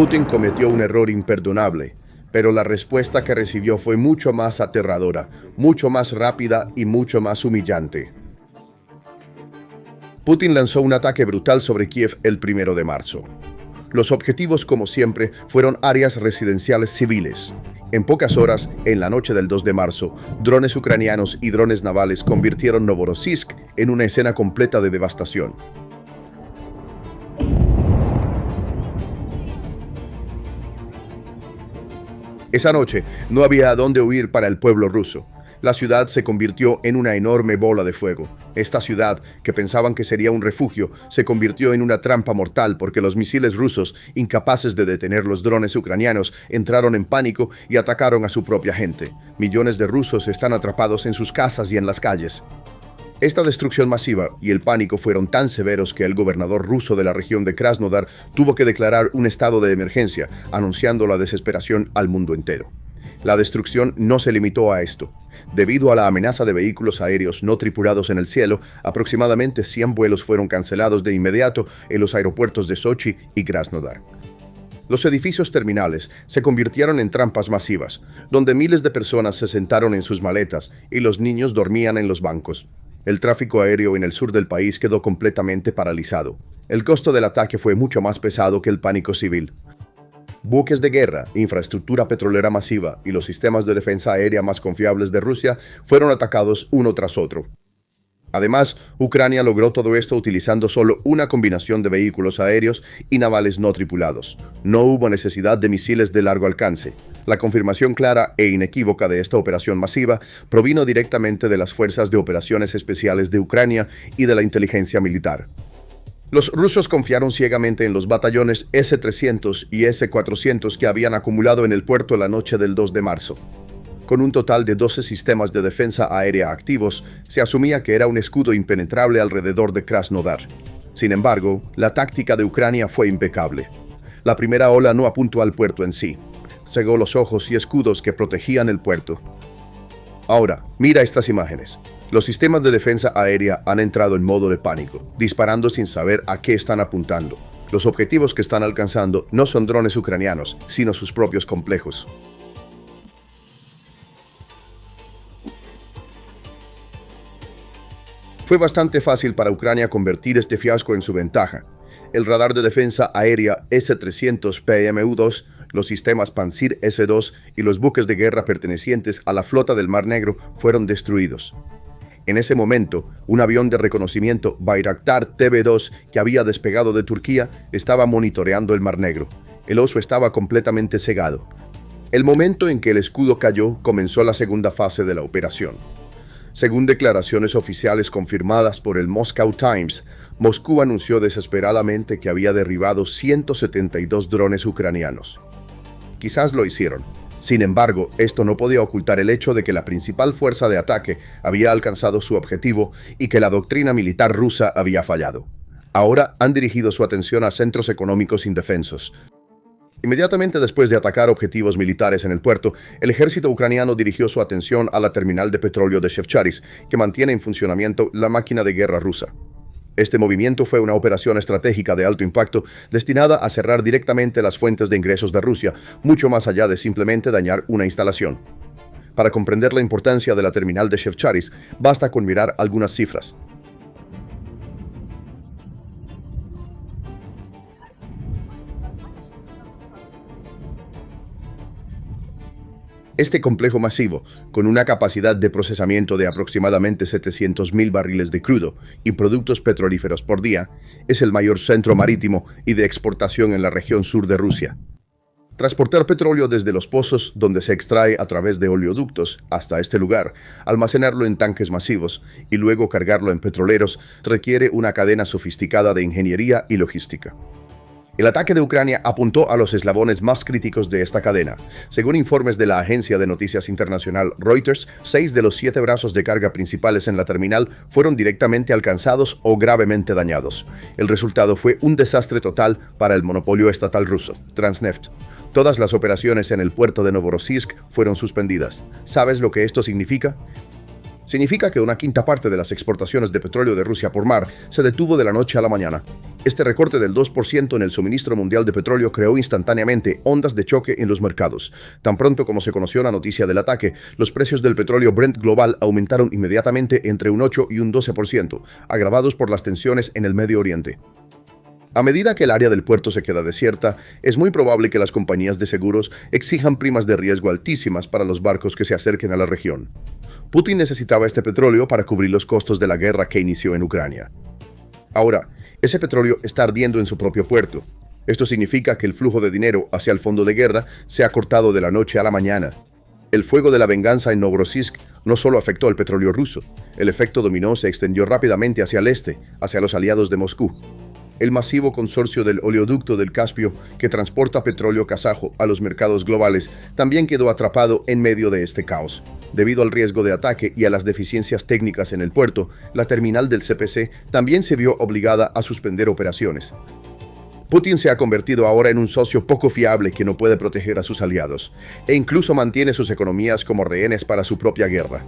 Putin cometió un error imperdonable, pero la respuesta que recibió fue mucho más aterradora, mucho más rápida y mucho más humillante. Putin lanzó un ataque brutal sobre Kiev el 1 de marzo. Los objetivos, como siempre, fueron áreas residenciales civiles. En pocas horas, en la noche del 2 de marzo, drones ucranianos y drones navales convirtieron Novorossiysk en una escena completa de devastación. Esa noche no había a dónde huir para el pueblo ruso. La ciudad se convirtió en una enorme bola de fuego. Esta ciudad, que pensaban que sería un refugio, se convirtió en una trampa mortal porque los misiles rusos, incapaces de detener los drones ucranianos, entraron en pánico y atacaron a su propia gente. Millones de rusos están atrapados en sus casas y en las calles. Esta destrucción masiva y el pánico fueron tan severos que el gobernador ruso de la región de Krasnodar tuvo que declarar un estado de emergencia, anunciando la desesperación al mundo entero. La destrucción no se limitó a esto. Debido a la amenaza de vehículos aéreos no tripulados en el cielo, aproximadamente 100 vuelos fueron cancelados de inmediato en los aeropuertos de Sochi y Krasnodar. Los edificios terminales se convirtieron en trampas masivas, donde miles de personas se sentaron en sus maletas y los niños dormían en los bancos. El tráfico aéreo en el sur del país quedó completamente paralizado. El costo del ataque fue mucho más pesado que el pánico civil. Buques de guerra, infraestructura petrolera masiva y los sistemas de defensa aérea más confiables de Rusia fueron atacados uno tras otro. Además, Ucrania logró todo esto utilizando solo una combinación de vehículos aéreos y navales no tripulados. No hubo necesidad de misiles de largo alcance. La confirmación clara e inequívoca de esta operación masiva provino directamente de las Fuerzas de Operaciones Especiales de Ucrania y de la inteligencia militar. Los rusos confiaron ciegamente en los batallones S-300 y S-400 que habían acumulado en el puerto la noche del 2 de marzo. Con un total de 12 sistemas de defensa aérea activos, se asumía que era un escudo impenetrable alrededor de Krasnodar. Sin embargo, la táctica de Ucrania fue impecable. La primera ola no apuntó al puerto en sí. Cegó los ojos y escudos que protegían el puerto. Ahora, mira estas imágenes. Los sistemas de defensa aérea han entrado en modo de pánico, disparando sin saber a qué están apuntando. Los objetivos que están alcanzando no son drones ucranianos, sino sus propios complejos. Fue bastante fácil para Ucrania convertir este fiasco en su ventaja. El radar de defensa aérea S-300 PMU-2, los sistemas Pantsir S-2 y los buques de guerra pertenecientes a la flota del Mar Negro fueron destruidos. En ese momento, un avión de reconocimiento Bayraktar TB2 que había despegado de Turquía estaba monitoreando el Mar Negro. El oso estaba completamente cegado. El momento en que el escudo cayó, comenzó la segunda fase de la operación. Según declaraciones oficiales confirmadas por el Moscow Times, Moscú anunció desesperadamente que había derribado 172 drones ucranianos. Quizás lo hicieron. Sin embargo, esto no podía ocultar el hecho de que la principal fuerza de ataque había alcanzado su objetivo y que la doctrina militar rusa había fallado. Ahora han dirigido su atención a centros económicos indefensos. Inmediatamente después de atacar objetivos militares en el puerto, el ejército ucraniano dirigió su atención a la terminal de petróleo de Shevcharis, que mantiene en funcionamiento la máquina de guerra rusa. Este movimiento fue una operación estratégica de alto impacto destinada a cerrar directamente las fuentes de ingresos de Rusia, mucho más allá de simplemente dañar una instalación. Para comprender la importancia de la terminal de Shevcharis, basta con mirar algunas cifras. Este complejo masivo, con una capacidad de procesamiento de aproximadamente 700.000 barriles de crudo y productos petrolíferos por día, es el mayor centro marítimo y de exportación en la región sur de Rusia. Transportar petróleo desde los pozos donde se extrae a través de oleoductos hasta este lugar, almacenarlo en tanques masivos y luego cargarlo en petroleros requiere una cadena sofisticada de ingeniería y logística. El ataque de Ucrania apuntó a los eslabones más críticos de esta cadena. Según informes de la agencia de noticias internacional Reuters, 6 de los 7 brazos de carga principales en la terminal fueron directamente alcanzados o gravemente dañados. El resultado fue un desastre total para el monopolio estatal ruso, Transneft. Todas las operaciones en el puerto de Novorossiysk fueron suspendidas. ¿Sabes lo que esto significa? Significa que una quinta parte de las exportaciones de petróleo de Rusia por mar se detuvo de la noche a la mañana. Este recorte del 2% en el suministro mundial de petróleo creó instantáneamente ondas de choque en los mercados. Tan pronto como se conoció la noticia del ataque, los precios del petróleo Brent global aumentaron inmediatamente entre un 8 y un 12%, agravados por las tensiones en el Medio Oriente. A medida que el área del puerto se queda desierta, es muy probable que las compañías de seguros exijan primas de riesgo altísimas para los barcos que se acerquen a la región. Putin necesitaba este petróleo para cubrir los costos de la guerra que inició en Ucrania. Ahora, ese petróleo está ardiendo en su propio puerto. Esto significa que el flujo de dinero hacia el fondo de guerra se ha cortado de la noche a la mañana. El fuego de la venganza en Novorossiysk no solo afectó al petróleo ruso, el efecto dominó se extendió rápidamente hacia el este, hacia los aliados de Moscú. El masivo consorcio del oleoducto del Caspio, que transporta petróleo kazajo a los mercados globales, también quedó atrapado en medio de este caos. Debido al riesgo de ataque y a las deficiencias técnicas en el puerto, la terminal del CPC también se vio obligada a suspender operaciones. Putin se ha convertido ahora en un socio poco fiable que no puede proteger a sus aliados, e incluso mantiene sus economías como rehenes para su propia guerra.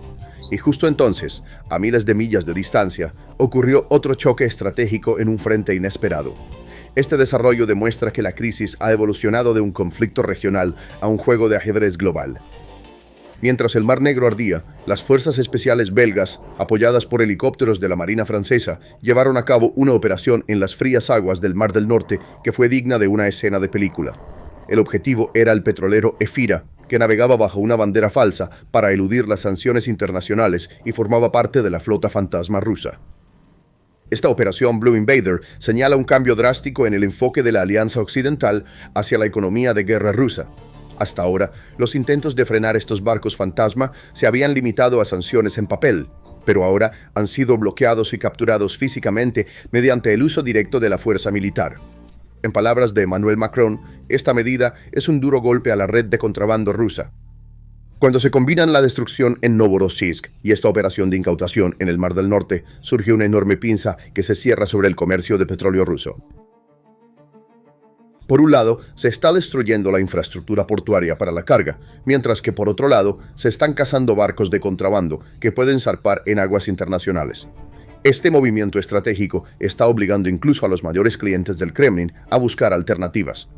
Y justo entonces, a miles de millas de distancia, ocurrió otro choque estratégico en un frente inesperado. Este desarrollo demuestra que la crisis ha evolucionado de un conflicto regional a un juego de ajedrez global. Mientras el Mar Negro ardía, las fuerzas especiales belgas, apoyadas por helicópteros de la Marina francesa, llevaron a cabo una operación en las frías aguas del Mar del Norte que fue digna de una escena de película. El objetivo era el petrolero Efira, que navegaba bajo una bandera falsa para eludir las sanciones internacionales y formaba parte de la flota fantasma rusa. Esta operación Blue Invader señala un cambio drástico en el enfoque de la Alianza Occidental hacia la economía de guerra rusa. Hasta ahora, los intentos de frenar estos barcos fantasma se habían limitado a sanciones en papel, pero ahora han sido bloqueados y capturados físicamente mediante el uso directo de la fuerza militar. En palabras de Emmanuel Macron, esta medida es un duro golpe a la red de contrabando rusa. Cuando se combinan la destrucción en Novorossiysk y esta operación de incautación en el Mar del Norte, surge una enorme pinza que se cierra sobre el comercio de petróleo ruso. Por un lado, se está destruyendo la infraestructura portuaria para la carga, mientras que por otro lado, se están cazando barcos de contrabando que pueden zarpar en aguas internacionales. Este movimiento estratégico está obligando incluso a los mayores clientes del Kremlin a buscar alternativas.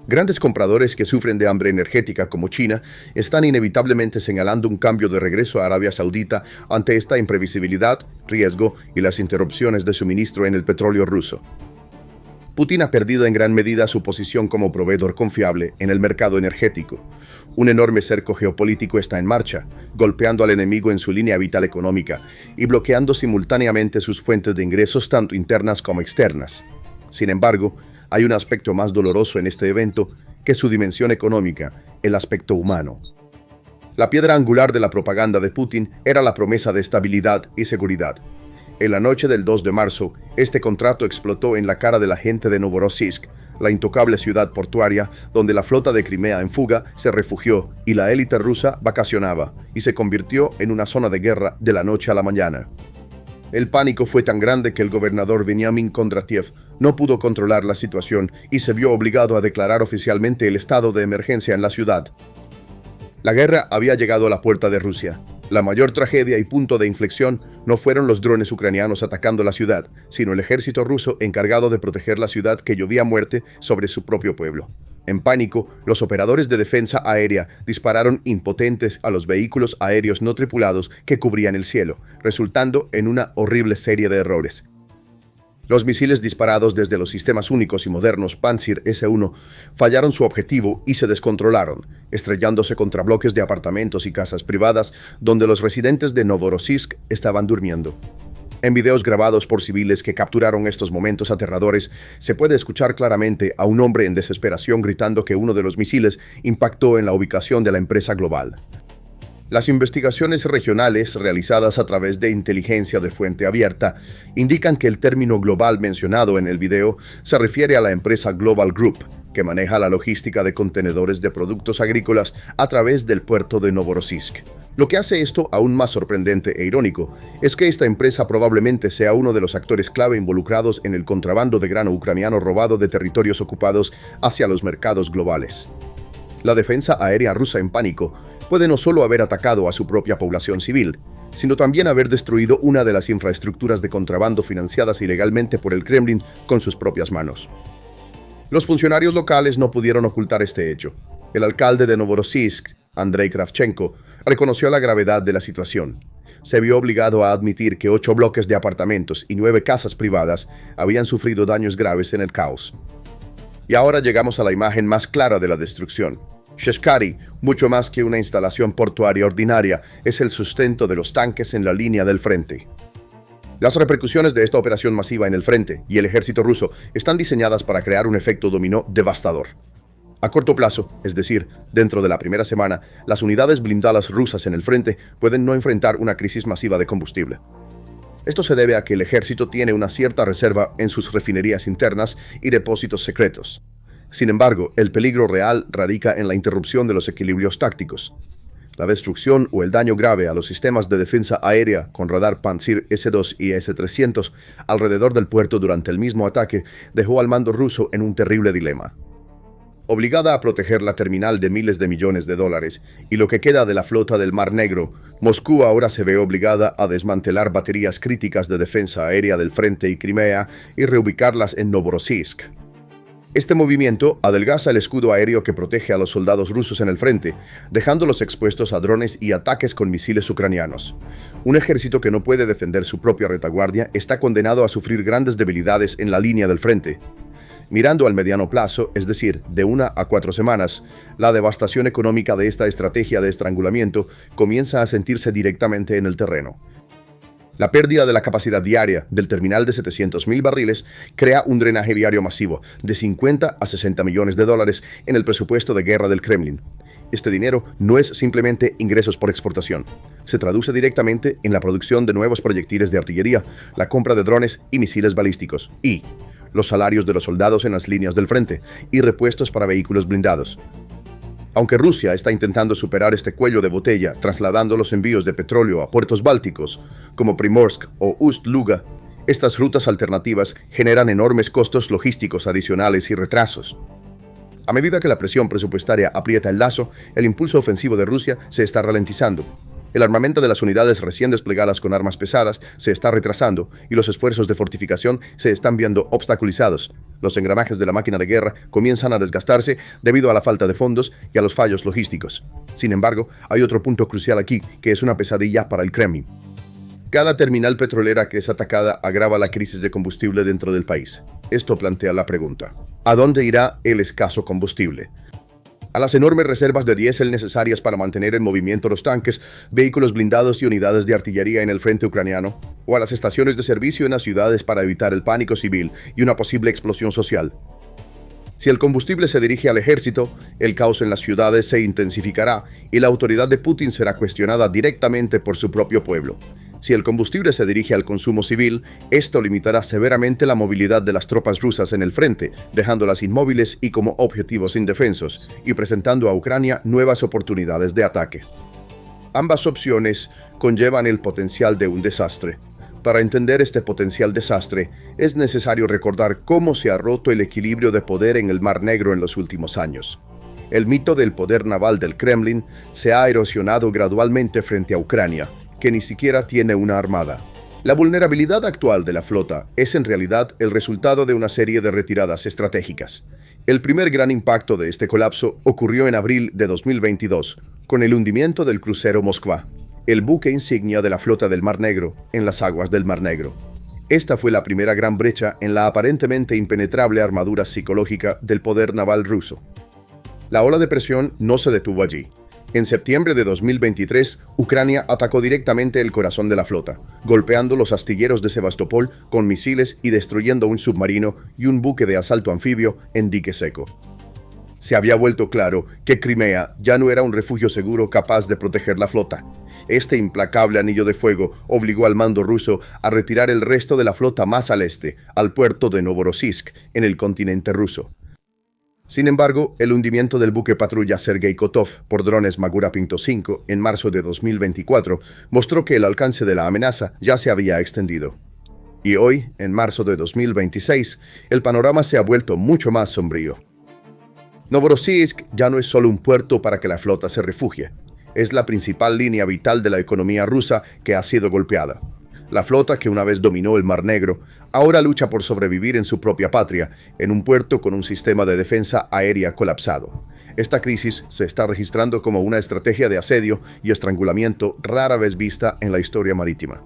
Grandes compradores que sufren de hambre energética como China están inevitablemente señalando un cambio de regreso a Arabia Saudita ante esta imprevisibilidad, riesgo y las interrupciones de suministro en el petróleo ruso. Putin ha perdido en gran medida su posición como proveedor confiable en el mercado energético. Un enorme cerco geopolítico está en marcha, golpeando al enemigo en su línea vital económica y bloqueando simultáneamente sus fuentes de ingresos tanto internas como externas. Sin embargo, hay un aspecto más doloroso en este evento que su dimensión económica, el aspecto humano. La piedra angular de la propaganda de Putin era la promesa de estabilidad y seguridad. En la noche del 2 de marzo, este contrato explotó en la cara de la gente de Novorossiysk, la intocable ciudad portuaria donde la flota de Crimea en fuga se refugió y la élite rusa vacacionaba, y se convirtió en una zona de guerra de la noche a la mañana. El pánico fue tan grande que el gobernador Veniamin Kondratiev no pudo controlar la situación y se vio obligado a declarar oficialmente el estado de emergencia en la ciudad. La guerra había llegado a la puerta de Rusia. La mayor tragedia y punto de inflexión no fueron los drones ucranianos atacando la ciudad, sino el ejército ruso encargado de proteger la ciudad que llovía muerte sobre su propio pueblo. En pánico, los operadores de defensa aérea dispararon impotentes a los vehículos aéreos no tripulados que cubrían el cielo, resultando en una horrible serie de errores. Los misiles disparados desde los sistemas únicos y modernos Pantsir S-1 fallaron su objetivo y se descontrolaron, estrellándose contra bloques de apartamentos y casas privadas donde los residentes de Novorossiysk estaban durmiendo. En videos grabados por civiles que capturaron estos momentos aterradores, se puede escuchar claramente a un hombre en desesperación gritando que uno de los misiles impactó en la ubicación de la empresa global. Las investigaciones regionales realizadas a través de inteligencia de fuente abierta indican que el término global mencionado en el video se refiere a la empresa Global Group, que maneja la logística de contenedores de productos agrícolas a través del puerto de Novorossiysk. Lo que hace esto aún más sorprendente e irónico es que esta empresa probablemente sea uno de los actores clave involucrados en el contrabando de grano ucraniano robado de territorios ocupados hacia los mercados globales. La defensa aérea rusa en pánico puede no solo haber atacado a su propia población civil, sino también haber destruido una de las infraestructuras de contrabando financiadas ilegalmente por el Kremlin con sus propias manos. Los funcionarios locales no pudieron ocultar este hecho. El alcalde de Novorossiysk, Andrei Kravchenko, reconoció la gravedad de la situación. Se vio obligado a admitir que 8 bloques de apartamentos y 9 casas privadas habían sufrido daños graves en el caos. Y ahora llegamos a la imagen más clara de la destrucción. Sheshkari, mucho más que una instalación portuaria ordinaria, es el sustento de los tanques en la línea del frente. Las repercusiones de esta operación masiva en el frente y el ejército ruso están diseñadas para crear un efecto dominó devastador. A corto plazo, es decir, dentro de la primera semana, las unidades blindadas rusas en el frente pueden no enfrentar una crisis masiva de combustible. Esto se debe a que el ejército tiene una cierta reserva en sus refinerías internas y depósitos secretos. Sin embargo, el peligro real radica en la interrupción de los equilibrios tácticos. La destrucción o el daño grave a los sistemas de defensa aérea con radar Pantsir S-2 y S-300 alrededor del puerto durante el mismo ataque dejó al mando ruso en un terrible dilema. Obligada a proteger la terminal de miles de millones de dólares y lo que queda de la flota del Mar Negro, Moscú ahora se ve obligada a desmantelar baterías críticas de defensa aérea del frente y Crimea y reubicarlas en Novorossiysk. Este movimiento adelgaza el escudo aéreo que protege a los soldados rusos en el frente, dejándolos expuestos a drones y ataques con misiles ucranianos. Un ejército que no puede defender su propia retaguardia está condenado a sufrir grandes debilidades en la línea del frente. Mirando al mediano plazo, es decir, de 1 a 4 semanas, la devastación económica de esta estrategia de estrangulamiento comienza a sentirse directamente en el terreno. La pérdida de la capacidad diaria del terminal de 700.000 barriles crea un drenaje diario masivo de 50 a 60 millones de dólares en el presupuesto de guerra del Kremlin. Este dinero no es simplemente ingresos por exportación. Se traduce directamente en la producción de nuevos proyectiles de artillería, la compra de drones y misiles balísticos, y los salarios de los soldados en las líneas del frente y repuestos para vehículos blindados. Aunque Rusia está intentando superar este cuello de botella trasladando los envíos de petróleo a puertos bálticos, como Primorsk o Ust-Luga, estas rutas alternativas generan enormes costos logísticos adicionales y retrasos. A medida que la presión presupuestaria aprieta el lazo, el impulso ofensivo de Rusia se está ralentizando. El armamento de las unidades recién desplegadas con armas pesadas se está retrasando y los esfuerzos de fortificación se están viendo obstaculizados. Los engranajes de la máquina de guerra comienzan a desgastarse debido a la falta de fondos y a los fallos logísticos. Sin embargo, hay otro punto crucial aquí, que es una pesadilla para el Kremlin. Cada terminal petrolera que es atacada agrava la crisis de combustible dentro del país. Esto plantea la pregunta: ¿a dónde irá el escaso combustible? A las enormes reservas de diésel necesarias para mantener en movimiento los tanques, vehículos blindados y unidades de artillería en el frente ucraniano, o a las estaciones de servicio en las ciudades para evitar el pánico civil y una posible explosión social. Si el combustible se dirige al ejército, el caos en las ciudades se intensificará y la autoridad de Putin será cuestionada directamente por su propio pueblo. Si el combustible se dirige al consumo civil, esto limitará severamente la movilidad de las tropas rusas en el frente, dejándolas inmóviles y como objetivos indefensos, y presentando a Ucrania nuevas oportunidades de ataque. Ambas opciones conllevan el potencial de un desastre. Para entender este potencial desastre, es necesario recordar cómo se ha roto el equilibrio de poder en el Mar Negro en los últimos años. El mito del poder naval del Kremlin se ha erosionado gradualmente frente a Ucrania, que ni siquiera tiene una armada. La vulnerabilidad actual de la flota es en realidad el resultado de una serie de retiradas estratégicas. El primer gran impacto de este colapso ocurrió en abril de 2022, con el hundimiento del crucero Moskva, el buque insignia de la flota del Mar Negro, en las aguas del Mar Negro. Esta fue la primera gran brecha en la aparentemente impenetrable armadura psicológica del poder naval ruso. La ola de presión no se detuvo allí. En septiembre de 2023, Ucrania atacó directamente el corazón de la flota, golpeando los astilleros de Sebastopol con misiles y destruyendo un submarino y un buque de asalto anfibio en dique seco. Se había vuelto claro que Crimea ya no era un refugio seguro capaz de proteger la flota. Este implacable anillo de fuego obligó al mando ruso a retirar el resto de la flota más al este, al puerto de Novorossiysk, en el continente ruso. Sin embargo, el hundimiento del buque patrulla Sergei Kotov por drones Magura Pinto V en marzo de 2024 mostró que el alcance de la amenaza ya se había extendido. Y hoy, en marzo de 2026, el panorama se ha vuelto mucho más sombrío. Novorossiysk ya no es solo un puerto para que la flota se refugie. es la principal línea vital de la economía rusa que ha sido golpeada. La flota, que una vez dominó el Mar Negro, ahora lucha por sobrevivir en su propia patria, en un puerto con un sistema de defensa aérea colapsado. Esta crisis se está registrando como una estrategia de asedio y estrangulamiento rara vez vista en la historia marítima.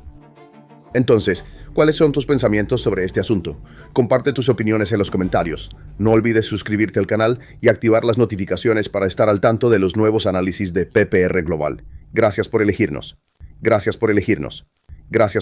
Entonces, ¿cuáles son tus pensamientos sobre este asunto? Comparte tus opiniones en los comentarios. No olvides suscribirte al canal y activar las notificaciones para estar al tanto de los nuevos análisis de PPR Global. Gracias por elegirnos. Gracias por elegirnos. Gracias por